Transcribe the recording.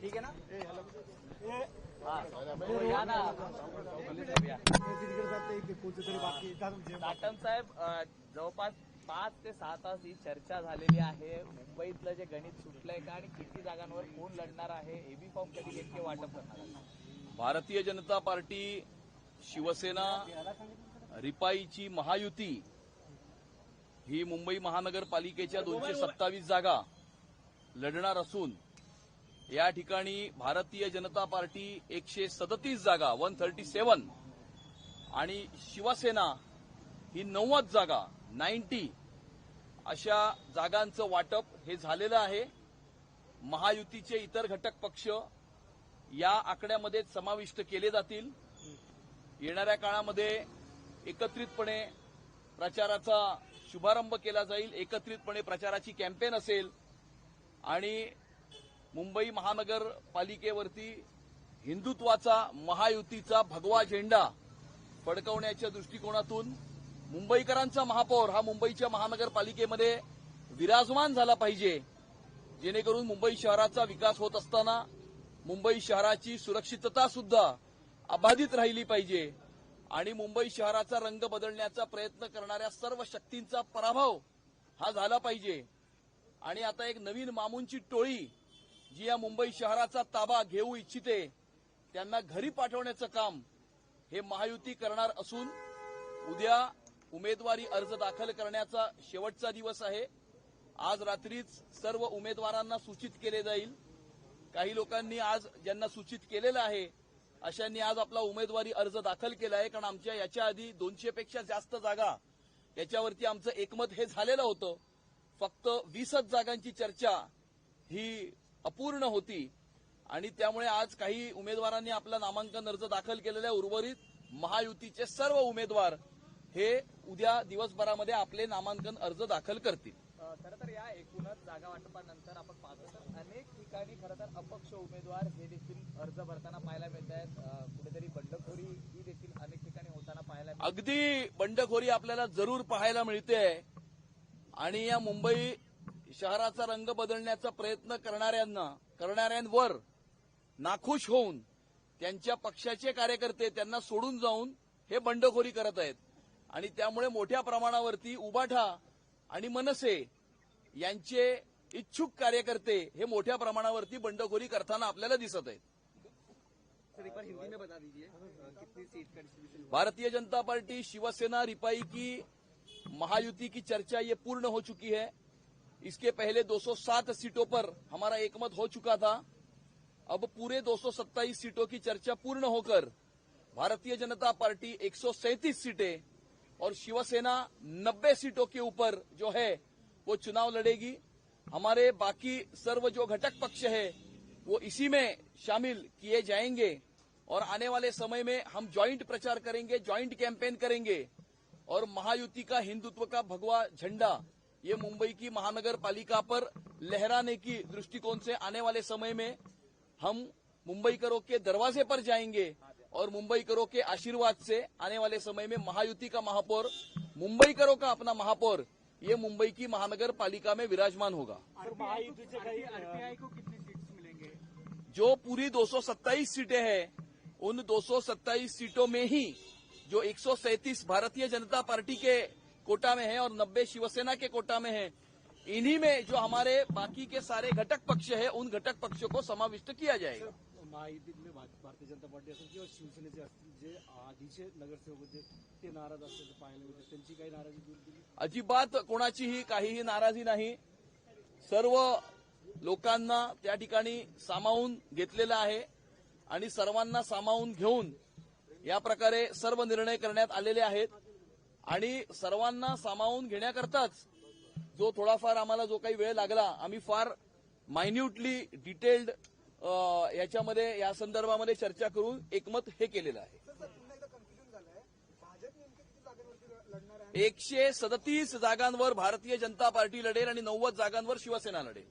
ठीक है ना? साटम साहेब, जवळपास 5 ते 6 तास ही चर्चा झालेली आहे. मुंबईतलं जे गणित सुटलंय का आणि किती जागांवर कोण लढणार आहे, एबी फॉर्म कधी नेमके वाटप करणार आहे? भारतीय जनता पार्टी, शिवसेना, रिपाईची महायुती ही मुंबई महानगरपालिकेच्या 227 जागा लढणार असून या ठिकाणी भारतीय जनता पार्टी 137 जागा 137 आणि शिवसेना ही 90 जागा 90 अशा जागांचं वाटप हे झालेलं आहे. महायुतीचे इतर घटक पक्ष या आकड्यामध्ये समाविष्ट केले जातील. येणाऱ्या काळामध्ये एकत्रितपणे प्रचाराचा शुभारंभ केला जाईल. एकत्रितपणे प्रचाराची कॅम्पेन असेल आणि मुंबई महानगरपालिकेवरती हिंदुत्वाचा महायुतीचा भगवा झेंडा फडकवण्याच्या दृष्टिकोनातून मुंबईकरांचा महापौर हा मुंबईच्या महानगरपालिकेमध्ये विराजमान झाला पाहिजे, जेणेकरून मुंबई शहराचा विकास होत असताना मुंबई शहराची सुरक्षितता सुद्धा अबाधित राहिली पाहिजे आणि मुंबई शहराचा रंग बदलण्याचा प्रयत्न करणाऱ्या सर्व शक्तींचा पराभव हा झाला पाहिजे. आणि आता एक नवीन मामूंची टोळी जी या मुंबई शहराचा ताबा घेऊ इच्छिते त्यांना घरी पाठवण्याचं काम हे महायुती करणार असून उद्या उमेदवारी अर्ज दाखल करण्याचा शेवटचा दिवस आहे. आज रात्रीच सर्व उमेदवारांना सूचित केले जाईल. काही लोकांनी आज ज्यांना सूचित केलेलं आहे अशांनी आज आपला उमेदवारी अर्ज दाखल केला आहे, कारण आमच्या याच्या आधी 200 पेक्षा जास्त जागा याच्यावरती आमचं एकमत हे झालेलं होतं. फक्त 20च जागांची चर्चा ही अपूर्ण होती आणि त्यामुळे आज काही उमेदवारांनी आपला नामांकन अर्ज दाखल केलेला आहे. उर्वरित महायुतीचे सर्व उमेदवार हे उद्या दिवसभरामध्ये आपले नामांकन अर्ज दाखल करतील. खरं तर या एकूणच जागा वाटपानंतर आपण पाहतो तर अनेक ठिकाणी खरं तर अपक्ष उमेदवार हे देखील अर्ज भरताना पाहायला मिळत आहेत. कुठेतरी बंडखोरी ही देखील अनेक ठिकाणी होताना पाहायला मिळते. अगदी बंडखोरी आपल्याला जरूर पाहायला मिळते आणि या मुंबई शहराचा रंग बदलण्याचा प्रयत्न करणाऱ्यांवर नाखुश होऊन त्यांच्या पक्षाचे कार्यकर्ते त्यांना सोडून जाऊन हे बंडखोरी करत आहेत आणि त्यामुळे मोठ्या प्रमाणावरती उबाठा आणि मनसे यांचे इच्छुक कार्यकर्ते हे मोठ्या प्रमाणावरती बंडखोरी करताना आपल्याला दिसत आहेत. भारतीय जनता पार्टी, शिवसेना, रिपाई की महायुति की चर्चा ये पूर्ण हो चुकी है. इसके पहले 207 सीटों पर हमारा एकमत हो चुका था. अब पूरे 227 सीटों की चर्चा पूर्ण होकर भारतीय जनता पार्टी 137 सीटें और शिवसेना 90 सीटों के ऊपर जो है वो चुनाव लड़ेगी. हमारे बाकी सर्व जो घटक पक्ष है वो इसी में शामिल किए जाएंगे और आने वाले समय में हम ज्वाइंट प्रचार करेंगे, ज्वाइंट कैंपेन करेंगे और महायुति का हिंदुत्व का भगवा झंडा ये मुंबई की महानगर पालिका पर लहराने की दृष्टिकोण से आने वाले समय में हम मुंबईकरों के दरवाजे पर जाएंगे और मुंबईकरों के आशीर्वाद से आने वाले समय में महायुति का महापौर, मुंबईकरों का अपना महापौर ये मुंबई की महानगर पालिका में विराजमान होगा. आरपीआई को कितनी सीट्स मिलेंगे? जो पूरी 227 सीटें हैं उन 227 सीटों में ही जो 137 भारतीय जनता पार्टी के कोटा में है और 90 शिवसेना के कोटा में है, इन्हीं में जो हमारे बाकी के सारे घटक पक्ष है उन घटक पक्षों को समाविष्ट किया जाएगा. महायुतीतले भारतीय जनता पार्टी असेल किंवा शिवसेनेचे असतील जे आधीचे नगरसेवक होते ते नाराज असल्याचं पाहायला मिळतं, त्यांची काही नाराजी दूर केली? अजिबात कोणाचीही काहीही नाराजी नाही. सर्व लोकांना त्या ठिकाणी सामावून घेतलेलं आहे आणि सर्वांना सामावून घेऊन या प्रकारे सर्व निर्णय करण्यात आलेले आहेत आणि सर्वांना सामावून घेण्याकरताच जो थोडाफार आम्हाला जो काही वेळ लागला, आम्ही फार मायन्यूटली डिटेल्ड याच्यामध्ये या संदर्भामध्ये चर्चा करून एकमत हे केलेलं आहे. 137 जागांवर भारतीय जनता पार्टी लढेल आणि 90 जागांवर शिवसेना लढेल.